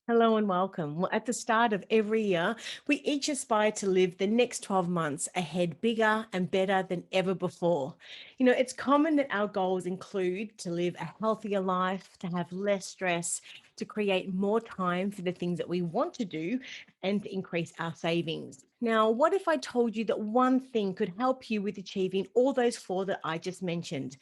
Hello and welcome. Well, at the start of every year, we each aspire to live the next 12 months ahead bigger and better than ever before. It's common that our goals include to live a healthier life, to have less stress, to create more time for the things that we want to do, and to increase our savings. Now, what if I told you that one thing could help you with achieving all those four that I just mentioned?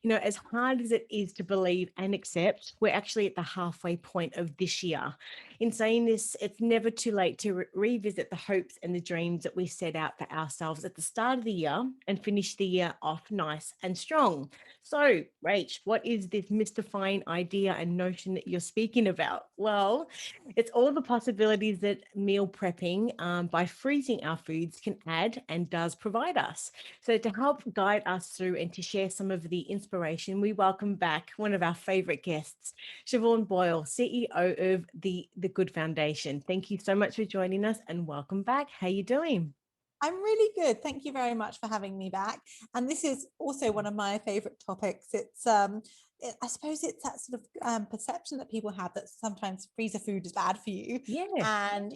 As hard as it is to believe and accept, we're actually at the halfway point of this year. In saying this, it's never too late to revisit the hopes and the dreams that we set out for ourselves at the start of the year and finish the year off nice and strong. So, Rach, what is this mystifying idea and notion that you're speaking about? Well, it's all the possibilities that meal prepping by freezing our foods can add and does provide us. So, to help guide us through and to share some of the inspiration, we welcome back one of our favorite guests, Siobhan Boyle, CEO of the Good Foundation. Thank you so much for joining us and welcome back. How you doing? I'm really good. Thank you very much for having me back. And this is also one of my favorite topics. I suppose it's that sort of perception that people have that sometimes freezer food is bad for you. Yeah. And,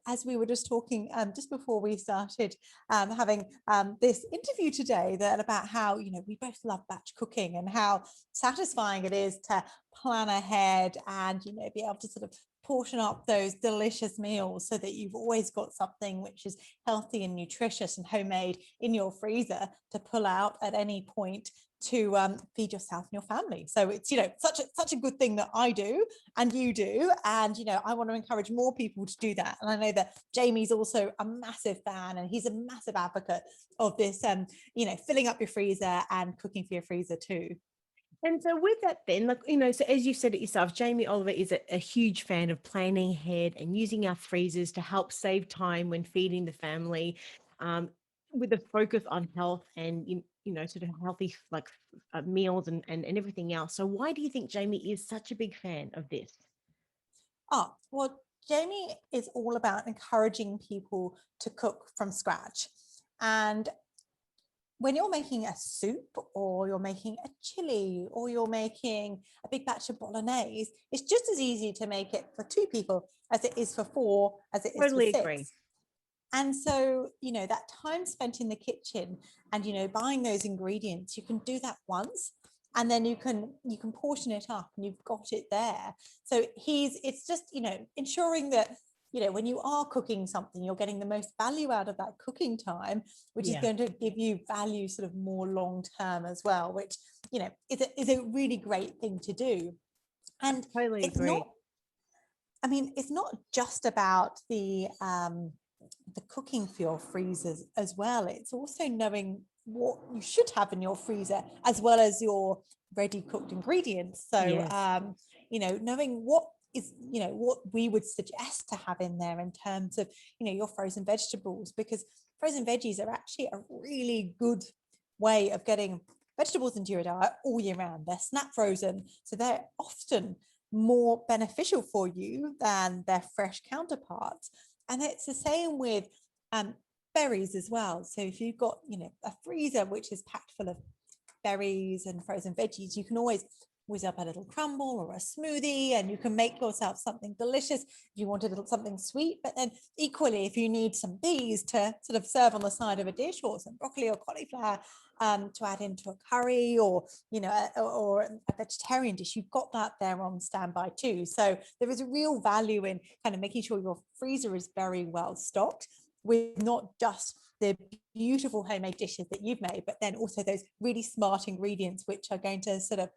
as we were just talking just before we started having this interview today, that about how, we both love batch cooking and how satisfying it is to plan ahead and, be able to sort of portion up those delicious meals so that you've always got something which is healthy and nutritious and homemade in your freezer to pull out at any point to feed yourself and your family. So it's such a good thing that I do and you do, and I want to encourage more people to do that. And I know that Jamie's also a massive fan and he's a massive advocate of this, filling up your freezer and cooking for your freezer too. And so with that then, so as you said it yourself, Jamie Oliver is a huge fan of planning ahead and using our freezers to help save time when feeding the family, um, with a focus on health and, sort of healthy meals and everything else. So why do you think Jamie is such a big fan of this? Oh, well, Jamie is all about encouraging people to cook from scratch. And when you're making a soup or you're making a chili or you're making a big batch of bolognese, it's just as easy to make it for two people as it is for four, as it is for Totally agree. six. And so, that time spent in the kitchen and, buying those ingredients, you can do that once and then you can portion it up and you've got it there. So it's just, ensuring that, when you are cooking something, you're getting the most value out of that cooking time, which is Yeah, going to give you value sort of more long term as well, which, is a really great thing to do. And totally it's agree. not, I mean, it's not just about the cooking for your freezers as well. It's also knowing what you should have in your freezer as well as your ready cooked ingredients. So, Yes. knowing what we would suggest to have in there in terms of, your frozen vegetables, because frozen veggies are actually a really good way of getting vegetables into your diet all year round. They're snap frozen, so they're often more beneficial for you than their fresh counterparts. And it's the same with um, berries as well. So if you've got, a freezer which is packed full of berries and frozen veggies, you can always whiz up a little crumble or a smoothie and you can make yourself something delicious if you want a little something sweet. But then equally, if you need some peas to sort of serve on the side of a dish or some broccoli or cauliflower to add into a curry or, or a vegetarian dish, you've got that there on standby too. So there is a real value in kind of making sure your freezer is very well stocked with not just the beautiful homemade dishes that you've made, but then also those really smart ingredients which are going to sort of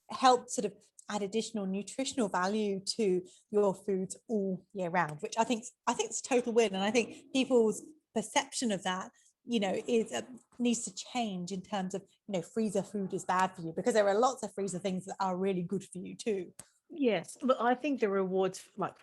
help sort of add additional nutritional value to your foods all year round, which I think it's a total win. And I think people's perception of that, is needs to change in terms of, freezer food is bad for you, because there are lots of freezer things that are really good for you too. Yes, look, I think the rewards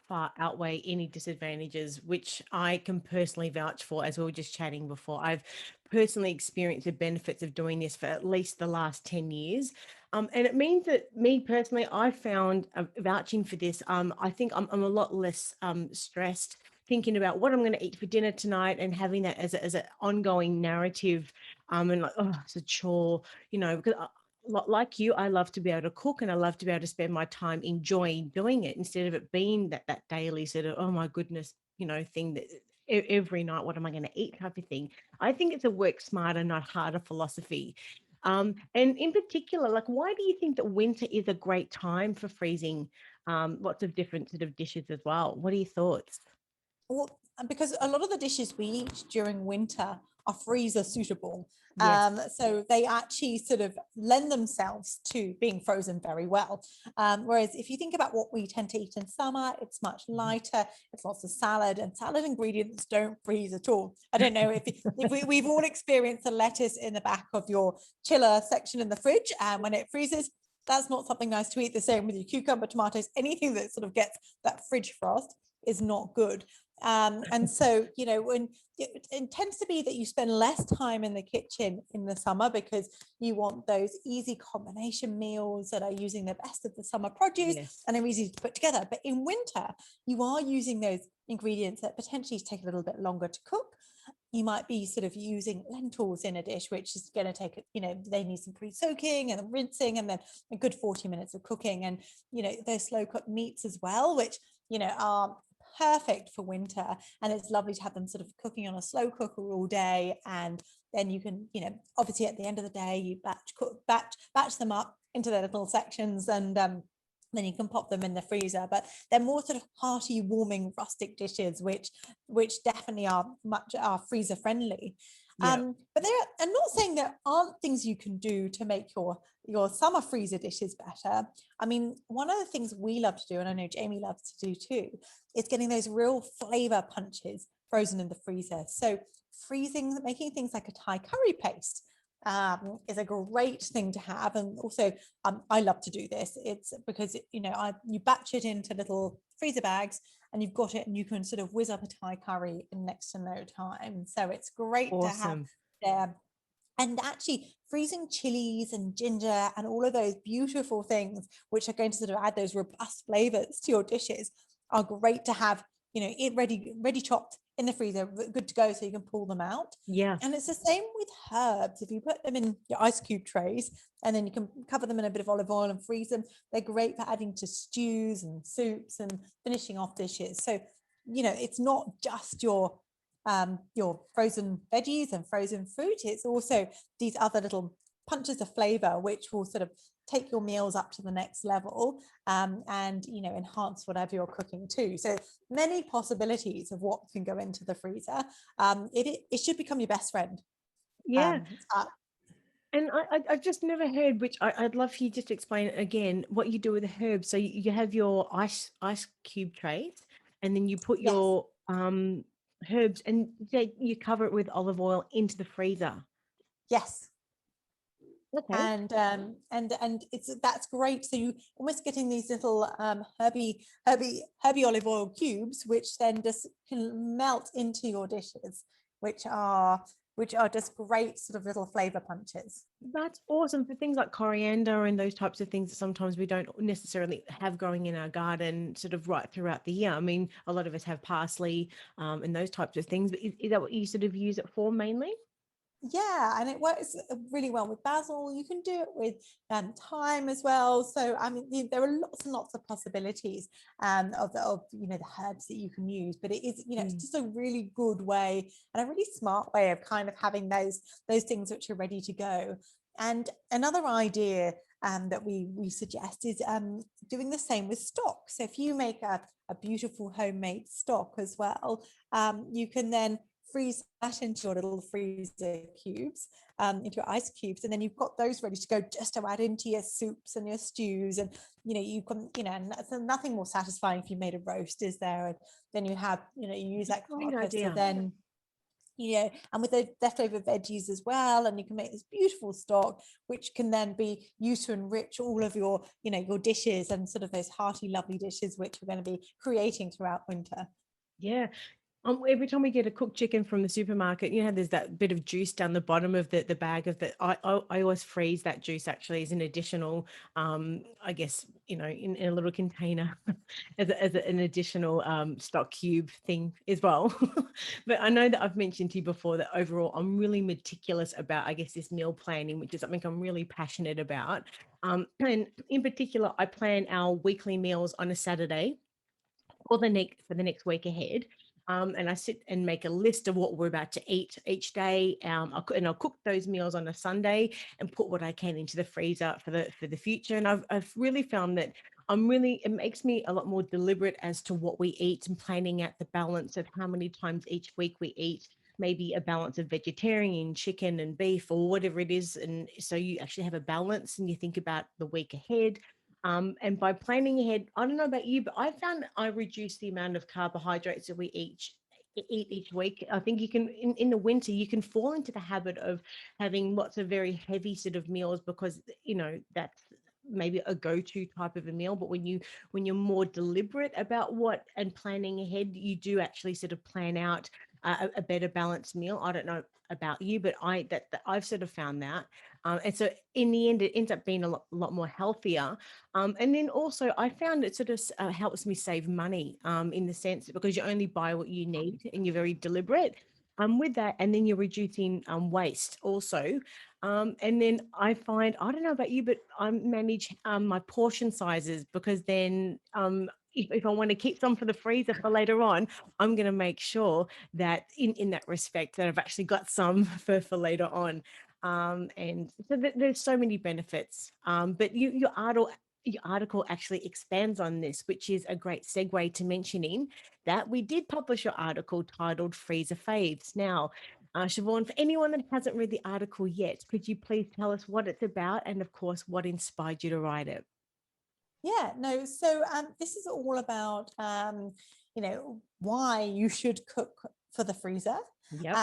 far outweigh any disadvantages, which I can personally vouch for. As we were just chatting before, I've personally experienced the benefits of doing this for at least the last 10 years. And it means that me personally, I found vouching for this. I think I'm a lot less stressed thinking about what I'm going to eat for dinner tonight and having that as an ongoing narrative. And like, oh, it's a chore, because like you, I love to be able to cook, and I love to be able to spend my time enjoying doing it instead of it being that daily sort of, oh my goodness, thing that every night, what am I going to eat type of thing. I think it's a work smarter, not harder philosophy. And in particular, like, why do you think that winter is a great time for freezing lots of different sort of dishes as well? What are your thoughts? Well, because a lot of the dishes we eat during winter are freezer suitable. Yes. So they actually sort of lend themselves to being frozen very well. Whereas if you think about what we tend to eat in summer, it's much lighter. It's lots of salad, and salad ingredients don't freeze at all. I don't know if we've all experienced the lettuce in the back of your chiller section in the fridge, and when it freezes, that's not something nice to eat. The same with your cucumber, tomatoes, anything that sort of gets that fridge frost is not good. And so, when it tends to be that you spend less time in the kitchen in the summer because you want those easy combination meals that are using the best of the summer produce Yes. and are easy to put together. But in winter, you are using those ingredients that potentially take a little bit longer to cook. You might be sort of using lentils in a dish, which is going to take, they need some pre-soaking and rinsing and then a good 40 minutes of cooking. And, those slow cooked meats as well, which, are perfect for winter. And it's lovely to have them sort of cooking on a slow cooker all day. And then you can, obviously at the end of the day, you batch them up into their little sections, and then you can pop them in the freezer. But they're more sort of hearty, warming, rustic dishes, which definitely are freezer friendly. Yeah. But I'm not saying there aren't things you can do to make your summer freezer dishes better. I mean, one of the things we love to do, and I know Jamie loves to do too, is getting those real flavor punches frozen in the freezer. So making things like a Thai curry paste is a great thing to have. And also, I love to do this. It's because, you batch it into little freezer bags and you've got it, and you can sort of whiz up a Thai curry in next to no time. So it's great to have Awesome. there. And actually freezing chilies and ginger and all of those beautiful things, which are going to sort of add those robust flavors to your dishes, are great to have, it ready chopped in the freezer, good to go, so you can pull them out. Yeah. And it's the same with herbs. If you put them in your ice cube trays and then you can cover them in a bit of olive oil and freeze them, they're great for adding to stews and soups and finishing off dishes. So, it's not just your frozen veggies and frozen fruit. It's also these other little punches of flavor, which will sort of take your meals up to the next level, and enhance whatever you're cooking too. So many possibilities of what can go into the freezer. It should become your best friend. Yeah. um, uh, And I've just never heard, which I'd love for you just to explain again what you do with the herbs. So you have your ice cube trays, and then you put yes. your herbs, and you cover it with olive oil into the freezer. Yes. Okay. And it's that's great. So you almost getting these little herby olive oil cubes, which then just can melt into your dishes, which are just great sort of little flavor punches. That's awesome for things like coriander and those types of things that sometimes we don't necessarily have growing in our garden sort of right throughout the year. I mean, a lot of us have parsley and those types of things, but is that what you sort of use it for mainly? Yeah, and it works really well with basil. You can do it with thyme as well. So I mean, there are lots and lots of possibilities of the herbs that you can use. But it is, it's Mm. just a really good way and a really smart way of kind of having those things which are ready to go. And another idea that we suggest is doing the same with stock. So if you make a beautiful homemade stock as well, you can then freeze that into your little freezer cubes, into your ice cubes, and then you've got those ready to go just to add into your soups and your stews. And you can, and that's nothing more satisfying if you made a roast, is there? And then you have, you use that Great carcass to idea. then, and with the leftover veggies as well, and you can make this beautiful stock, which can then be used to enrich all of your dishes and sort of those hearty, lovely dishes which we're going to be creating throughout winter. Yeah. Every time we get a cooked chicken from the supermarket, there's that bit of juice down the bottom of the bag of the. I always freeze that juice actually as an additional, I guess, in a little container an additional stock cube thing as well. But I know that I've mentioned to you before that overall I'm really meticulous about, I guess, this meal planning, which is something I'm really passionate about. And in particular, I plan our weekly meals on a Saturday for the next week ahead. And I sit and make a list of what we're about to eat each day. I'll cook those meals on a Sunday and put what I can into the freezer for the future. And I've really found that it makes me a lot more deliberate as to what we eat and planning out the balance of how many times each week we eat, maybe a balance of vegetarian, chicken and beef or whatever it is. And so you actually have a balance and you think about the week ahead. And by planning ahead, I don't know about you, but I found I reduce the amount of carbohydrates that we eat each week. I think you can in the winter you can fall into the habit of having lots of very heavy sort of meals because that's maybe a go-to type of a meal. But when you're more deliberate about what and planning ahead, you do actually sort of plan out a better balanced meal. I don't know about you, but that I've sort of found that. And so in the end, it ends up being a lot more healthier. And then also, I found it sort of helps me save money in the sense because you only buy what you need and you're very deliberate with that. And then you're reducing waste also. And then I find, I don't know about you, but I manage my portion sizes because then if I want to keep some for the freezer for later on, I'm going to make sure that in that respect that I've actually got some for later on. And so there's so many benefits. But your article actually expands on this, which is a great segue to mentioning that we did publish your article titled Freezer Faves. Now, Siobhan, for anyone that hasn't read the article yet, could you please tell us what it's about and, of course, what inspired you to write it? Yeah, no, so this is all about why you should cook for the freezer. Yep.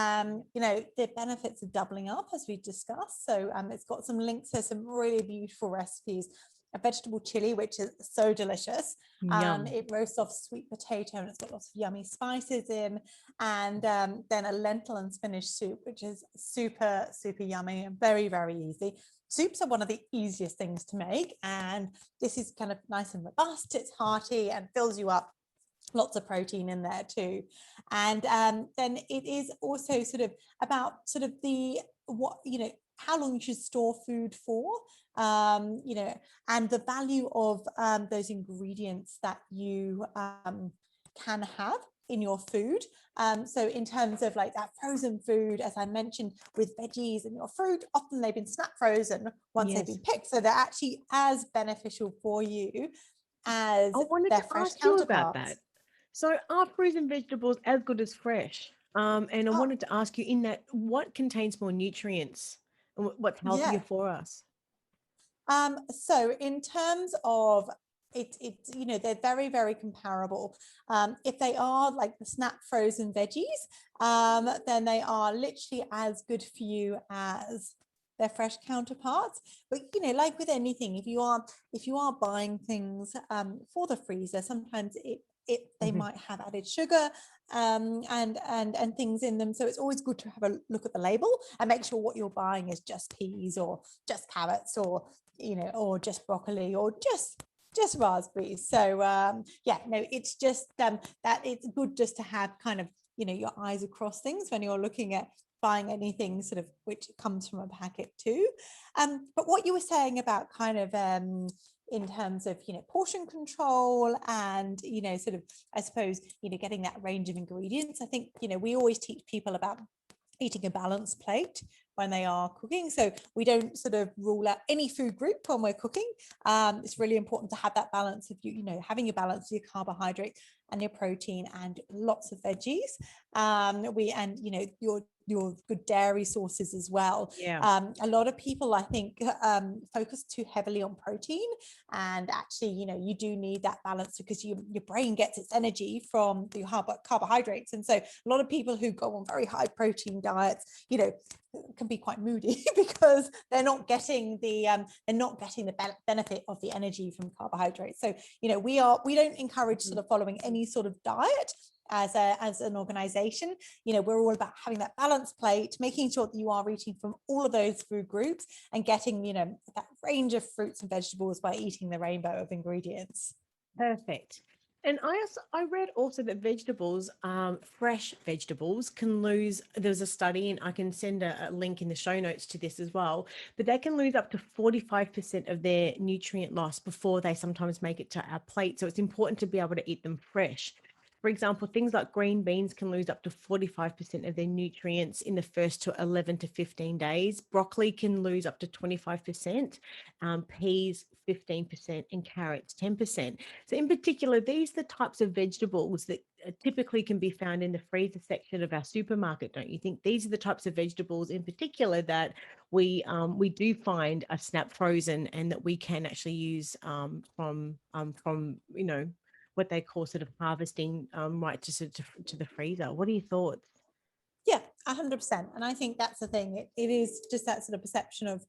The benefits of doubling up as we discussed. So it's got some links to some really beautiful recipes. A vegetable chili, which is so delicious. Yum. It roasts off sweet potato and it's got lots of yummy spices in. And then a lentil and spinach soup, which is super, super yummy and very, very easy. Soups are one of the easiest things to make. And this is kind of nice and robust. It's hearty and fills you up. Lots of protein in there too. And then it is also sort of about sort of how long you should store food for, and the value of those ingredients that you can have in your food. So in terms of like that frozen food, as I mentioned, with veggies and your fruit, often they've been snap frozen once they've Yes. been picked. So they're actually as beneficial for you I as wanted their to fresh ask you about counterparts. that. So are frozen vegetables as good as fresh? And I Oh, wanted to ask you in that what contains more nutrients and what's healthier yeah. for us? So in terms of they're very, very comparable. If they are like the snap frozen veggies, then they are literally as good for you as their fresh counterparts. But like with anything, if you are buying things for the freezer, sometimes they Mhm. might have added sugar and things in them. So it's always good to have a look at the label and make sure what you're buying is just peas or just carrots or just broccoli or just raspberries. So yeah, no, it's just that it's good just to have kind of your eyes across things when you're looking at buying anything sort of which comes from a packet too. But what you were saying about kind of in terms of portion control and sort of I suppose getting that range of ingredients, I think we always teach people about eating a balanced plate when they are cooking. So we don't sort of rule out any food group when we're cooking. It's really important to have that balance of having a balance of your carbohydrate and your protein and lots of veggies. Your good dairy sources as well. Yeah. A lot of people, I think, focus too heavily on protein, and actually, you do need that balance because your brain gets its energy from the carbohydrates, and so a lot of people who go on very high protein diets, can be quite moody because they're not getting the benefit of the energy from carbohydrates. So we don't encourage sort of following any sort of diet as an organization. We're all about having that balanced plate, making sure that you are eating from all of those food groups and getting, that range of fruits and vegetables by eating the rainbow of ingredients. Perfect. And I read also that vegetables, fresh vegetables can lose, there's a study and I can send a link in the show notes to this as well, but they can lose up to 45% of their nutrient loss before they sometimes make it to our plate. So it's important to be able to eat them fresh. For example, things like green beans can lose up to 45% of their nutrients in the first to 11 to 15 days. Broccoli can lose up to 25%, peas 15%, and carrots 10%. So in particular, these are the types of vegetables that typically can be found in the freezer section of our supermarket, don't you think? These are the types of vegetables in particular that we do find are snap frozen and that we can actually use from what they call sort of harvesting right to sort of to the freezer. What are your thoughts? Yeah, 100%. And I think that's the thing. It is just that sort of perception of,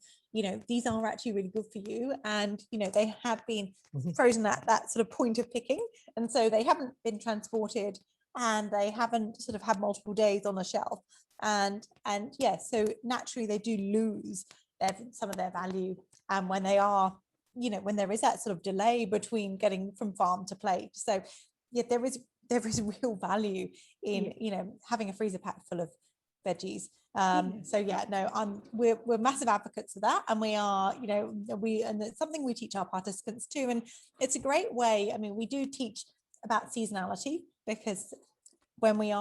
these are actually really good for you. And, they have been frozen at that sort of point of picking. And so they haven't been transported and they haven't sort of had multiple days on the shelf. And yeah, so naturally they do lose some of their value. And when they are, when there is that sort of delay between getting from farm to plate. So yeah, there is real value in having a freezer pack full of veggies. So yeah, no, we're massive advocates of that, and we are, and it's something we teach our participants too, and it's a great way. I mean, we do teach about seasonality because when you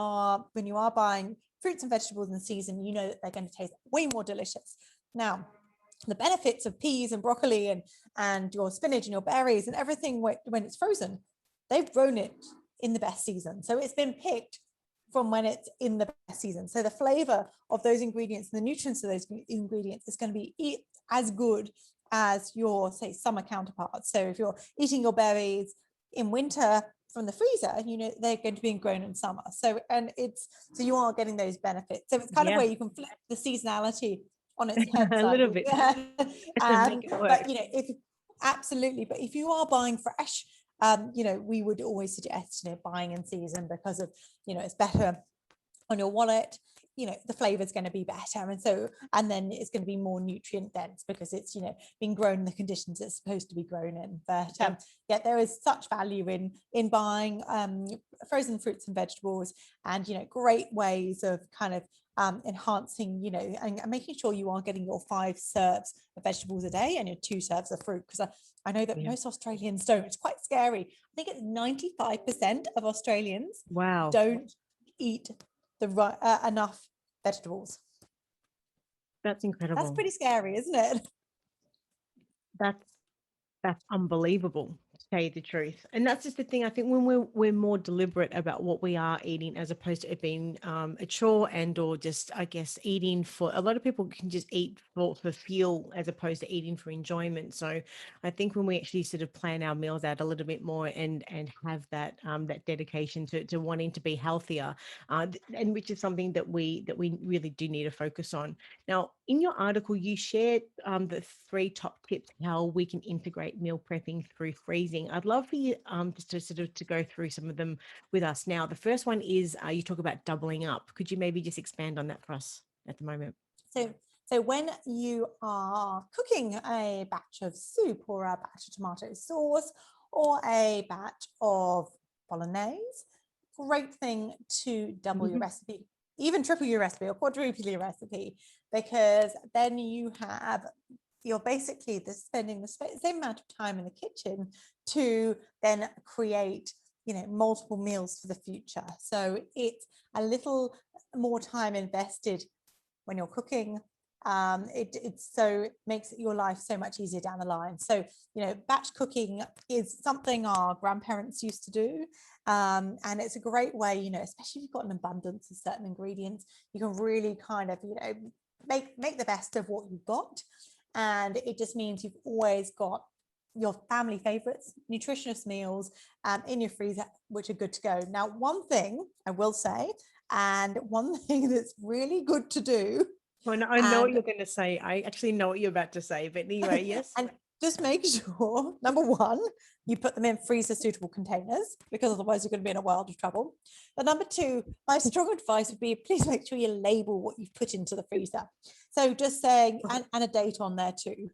are buying fruits and vegetables in season, you know that they're going to taste way more delicious. Now, the benefits of peas and broccoli and your spinach and your berries and everything when it's frozen, they've grown it in the best season. So it's been picked from when it's in the best season. So the flavor of those ingredients and the nutrients of those ingredients is going to be as good as your, say, summer counterparts. So if you're eating your berries in winter from the freezer, they're going to be grown in summer. So you are getting those benefits. So it's kind of where you can flip the seasonality on its head A little bit. but absolutely. But if you are buying fresh, we would always suggest, buying in season because of, it's better on your wallet, the flavor is going to be better. And then it's going to be more nutrient dense because it's, being grown in the conditions it's supposed to be grown in. But yeah, there is such value in buying frozen fruits and vegetables and, great ways of kind of enhancing, and making sure you are getting your 5 serves of vegetables a day and your 2 serves of fruit. Because I know that most Australians don't. It's quite scary. I think it's 95% of Australians don't eat enough vegetables. That's incredible. That's pretty scary, isn't it? That's unbelievable, to tell you the truth. And that's just the thing. I think when we're more deliberate about what we are eating, as opposed to it being a chore and or just, I guess, eating for, a lot of people can just eat for fuel as opposed to eating for enjoyment. So I think when we actually sort of plan our meals out a little bit more and have that that dedication to wanting to be healthier, and which is something that we really do need to focus on. Now, in your article, you shared the 3 top tips how we can integrate meal prepping through freezing. I'd love for you just to sort of to go through some of them with us now. The first one is you talk about doubling up. Could you maybe just expand on that for us at the moment? So when you are cooking a batch of soup or a batch of tomato sauce or a batch of bolognese, great thing to double your recipe, even triple your recipe or quadruple your recipe, because then you're basically spending the same amount of time in the kitchen to then create, multiple meals for the future. So it's a little more time invested when you're cooking. It makes your life so much easier down the line. So, batch cooking is something our grandparents used to do. And it's a great way, especially if you've got an abundance of certain ingredients, you can really kind of, make the best of what you've got. And it just means you've always got your family favorites, nutritious meals in your freezer, which are good to go. Now, one thing I will say, and one thing that's really good to do. I know what you're going to say. I actually know what you're about to say, but anyway, yes. And just make sure, number one, you put them in freezer suitable containers, because otherwise you're going to be in a world of trouble. But number two, my strong advice would be, please make sure you label what you've put into the freezer. So just saying, and a date on there too,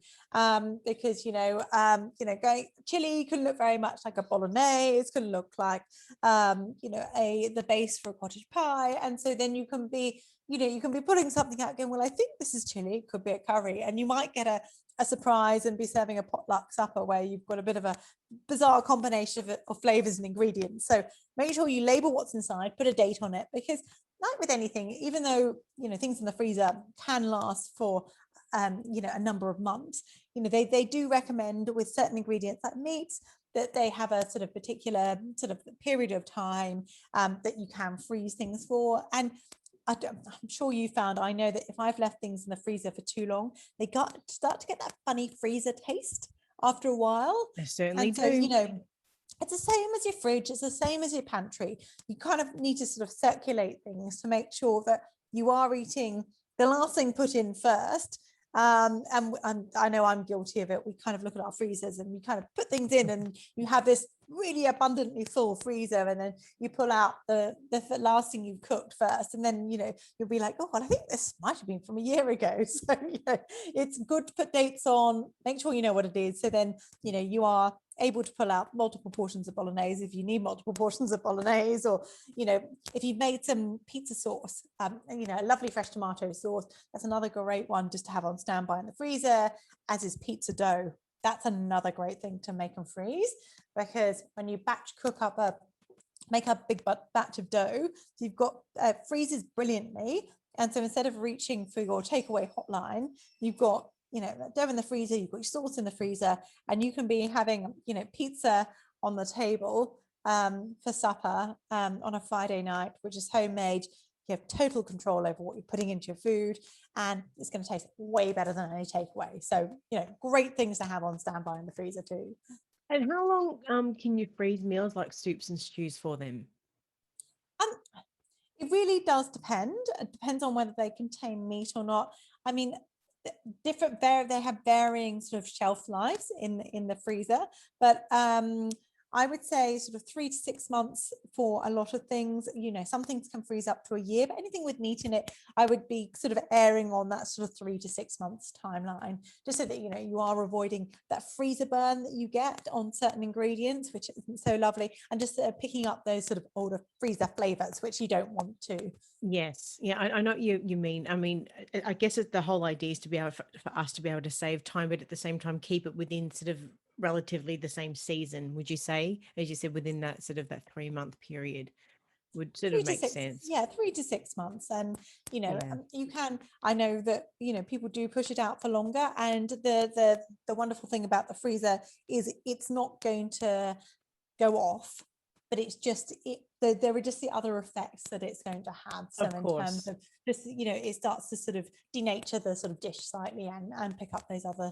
because going chili can look very much like a bolognese, can look like the base for a cottage pie, and so then you can be pulling something out going, well, I think this is chili, it could be a curry, and you might get a surprise and be serving a potluck supper where you've got a bit of a bizarre combination of flavors and ingredients. So make sure you label what's inside, put a date on it, because like with anything, even though things in the freezer can last for a number of months, they do recommend with certain ingredients like meats that they have a sort of particular sort of period of time that you can freeze things for. And I'm sure you found, I know that if I've left things in the freezer for too long, they start to get that funny freezer taste after a while. I certainly And so, do. it's the same as your fridge, it's the same as your pantry. You kind of need to sort of circulate things to make sure that you are eating the last thing put in first. And I know I'm guilty of it. We kind of look at our freezers and we kind of put things in, and you have this really abundantly full freezer, and then you pull out the last thing you've cooked first, and then you'll be like, oh well, I think this might have been from a year ago. So it's good to put dates on, make sure you know what it is, so then you are able to pull out multiple portions of bolognese if you need multiple portions of bolognese, or if you've made some pizza sauce, a lovely fresh tomato sauce, that's another great one just to have on standby in the freezer, as is pizza dough. That's another great thing to make and freeze, because when you make a big batch of dough, you've got freezes brilliantly. And so instead of reaching for your takeaway hotline, you've got dough in the freezer, you've got your sauce in the freezer, and you can be having pizza on the table for supper on a Friday night, which is homemade. You have total control over what you're putting into your food, and it's going to taste way better than any takeaway. So great things to have on standby in the freezer too. And how long can you freeze meals like soups and stews for them? um, it really does depend. It depends on whether they contain meat or not. I mean, they have varying sort of shelf lives in the freezer, but I would say sort of 3 to 6 months for a lot of things. Some things can freeze up to a year, but anything with meat in it, I would be sort of erring on that sort of 3 to 6 months timeline, just so that you are avoiding that freezer burn that you get on certain ingredients, which isn't so lovely, and just picking up those sort of older freezer flavors, which you don't want to. Yes. Yeah, I know what you mean. I mean, I guess it's the whole idea is to be able for us to be able to save time, but at the same time keep it within sort of relatively the same season, would you say? As you said, within that sort of that 3-month period would sort of three to make six sense. yeah 3 to 6 months. And Yeah. you can, I know that people do push it out for longer, and the wonderful thing about the freezer is it's not going to go off, but it's just there are just the other effects that it's going to have. So Of in terms course. of just it starts to sort of denature the sort of dish slightly, and pick up those other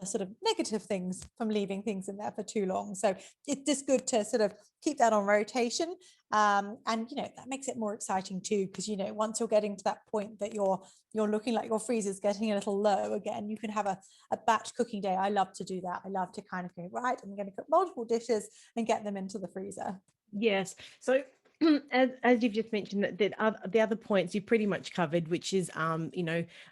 sort of negative things from leaving things in there for too long. So it's just good to sort of keep that on rotation, and that makes it more exciting too, because once you're getting to that point that you're looking like your freezer's getting a little low again, you can have a batch cooking day. I love to do that. I love to kind of go, right, I'm going to cook multiple dishes and get them into the freezer. Yes. So as you've just mentioned the other points you've pretty much covered, which is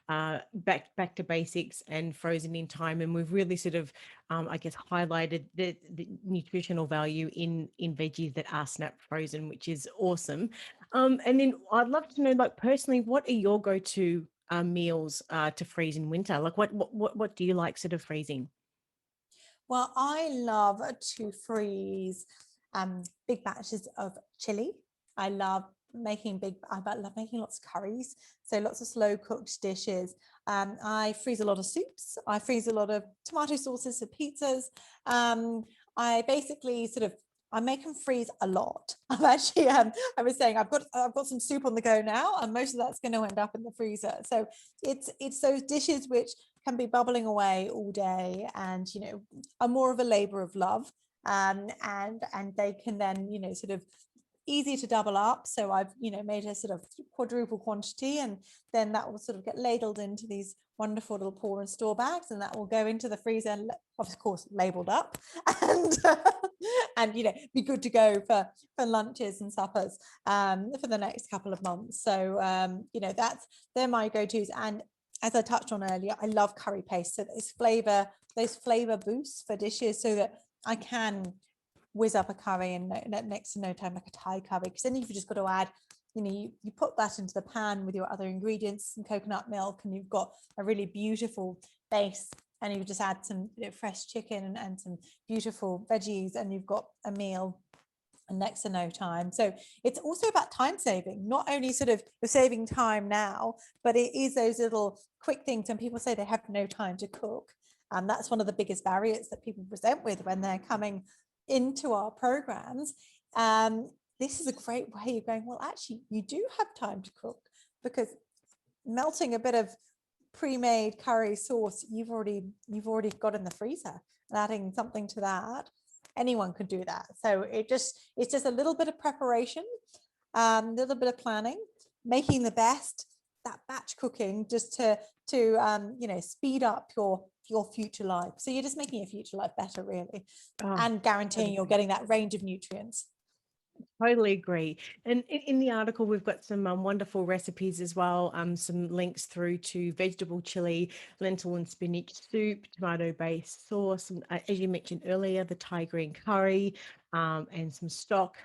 back to basics and frozen in time, and we've really sort of I guess highlighted the nutritional value in veggies that are snap frozen, which is awesome. And then I'd love to know, like, personally, what are your go-to meals to freeze in winter? Like what do you like sort of freezing? Well, I love to freeze big batches of chili. I love I love making lots of curries, so lots of slow cooked dishes. I freeze a lot of soups. I freeze a lot of tomato sauces for pizzas. I basically sort of I make them freeze a lot. I'm actually I was saying I've got some soup on the go now, and most of that's going to end up in the freezer. So it's those dishes which can be bubbling away all day, and are more of a labor of love, and they can then sort of easy to double up. So I've, made a sort of quadruple quantity, and then that will sort of get ladled into these wonderful little pour and store bags, and that will go into the freezer, of course livelled up, and and be good to go for lunches and suppers for the next couple of months. So they're my go-tos. And as I touched on earlier, I love curry paste. So those flavor boosts for dishes, so that I can whiz up a curry in next to no time, like a Thai curry, because then you've just got to add, you put that into the pan with your other ingredients, some coconut milk, and you've got a really beautiful base, and you just add some fresh chicken and some beautiful veggies, and you've got a meal in next to no time. So it's also about time saving. Not only sort of you're saving time now, but it is those little quick things. And people say they have no time to cook, and that's one of the biggest barriers that people present with when they're coming into our programs. This is a great way of going, well, actually, you do have time to cook, because melting a bit of pre-made curry sauce you've already got in the freezer, and adding something to that, anyone could do that. So it's just a little bit of preparation, a little bit of planning, making the best, that batch cooking, just to speed up your future life. So you're just making your future life better, really, and guaranteeing you're getting that range of nutrients. Totally agree. And in the article, we've got some wonderful recipes as well. Some links through to vegetable chili, lentil and spinach soup, tomato-based sauce, and as you mentioned earlier, the Thai green curry, and some stock,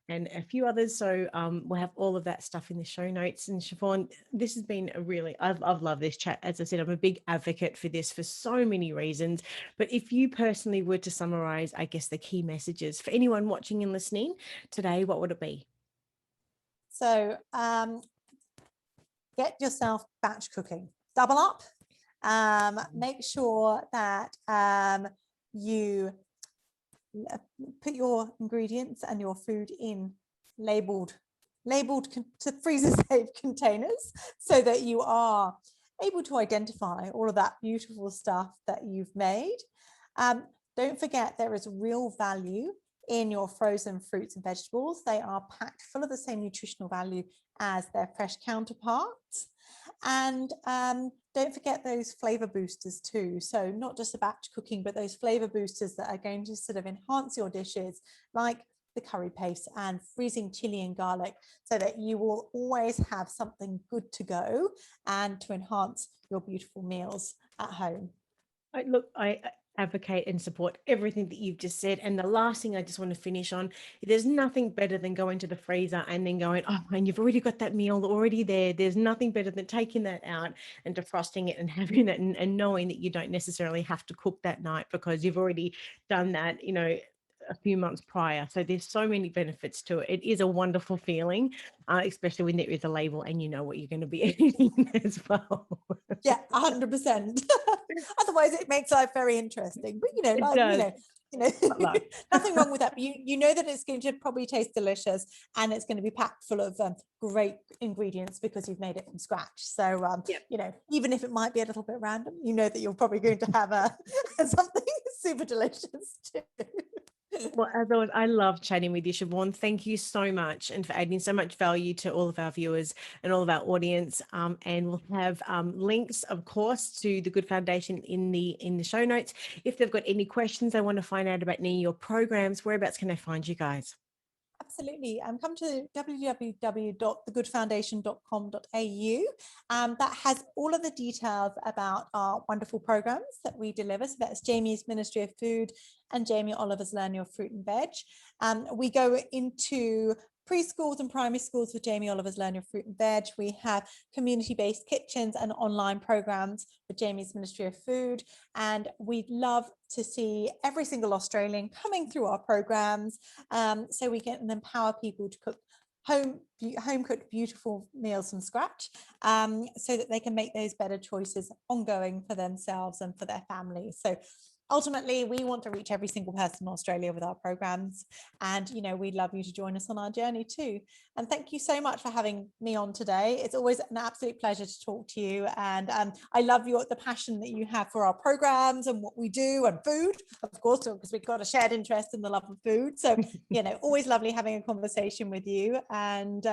and a few others. So we'll have all of that stuff in the show notes. And Siobhan, this has been I've loved this chat. As I said, I'm a big advocate for this for so many reasons. But if you personally were to summarize, I guess, the key messages for anyone watching and listening today, what would it be? So get yourself batch cooking, double up, make sure that you put your ingredients and your food in labeled to freezer safe containers, so that you are able to identify all of that beautiful stuff that you've made. Don't forget, there is real value in your frozen fruits and vegetables. They are packed full of the same nutritional value as their fresh counterparts. And don't forget those flavor boosters too. So not just the batch cooking, but those flavor boosters that are going to sort of enhance your dishes, like the curry paste and freezing chili and garlic, so that you will always have something good to go and to enhance your beautiful meals at home. I advocate and support everything that you've just said. And the last thing I just want to finish on, there's nothing better than going to the freezer and then going, oh, and you've already got that meal already there. There's nothing better than taking that out and defrosting it and having it, and knowing that you don't necessarily have to cook that night because you've already done that, a few months prior. So there's so many benefits to it. It is a wonderful feeling, especially when there is a label and you know what you're going to be eating as well. Yeah, 100%. Otherwise, it makes life very interesting. But It does. nothing wrong with that. But you know that it's going to probably taste delicious, and it's going to be packed full of great ingredients because you've made it from scratch. So even if it might be a little bit random, you know that you're probably going to have something super delicious too. Well, as always, I love chatting with you, Siobhan. Thank you so much, and for adding so much value to all of our viewers and all of our audience. And we'll have links, of course, to the Good Foundation in the show notes. If they've got any questions, they want to find out about any of your programs, whereabouts can they find you guys? Absolutely. Come to www.thegoodfoundation.com.au. That has all of the details about our wonderful programs that we deliver. So that's Jamie's Ministry of Food and Jamie Oliver's Learn Your Fruit and Veg. We go into preschools and primary schools with Jamie Oliver's Learn Your Fruit and Veg. We have community-based kitchens and online programs with Jamie's Ministry of Food. And we'd love to see every single Australian coming through our programs, so we can empower people to cook home cooked beautiful meals from scratch, so that they can make those better choices ongoing for themselves and for their families. So ultimately, we want to reach every single person in Australia with our programs. And, we'd love you to join us on our journey too. And thank you so much for having me on today. It's always an absolute pleasure to talk to you. And I love the passion that you have for our programs and what we do, and food, of course, because we've got a shared interest in the love of food. So, always lovely having a conversation with you. And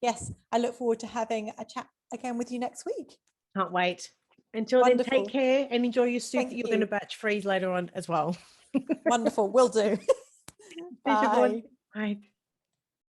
yes, I look forward to having a chat again with you next week. Can't wait. Until then, take Wonderful. care and enjoy your soup Thank that you're going to you. batch freeze later on as well. Wonderful. Will do. Thanks, everyone. Bye. Bye.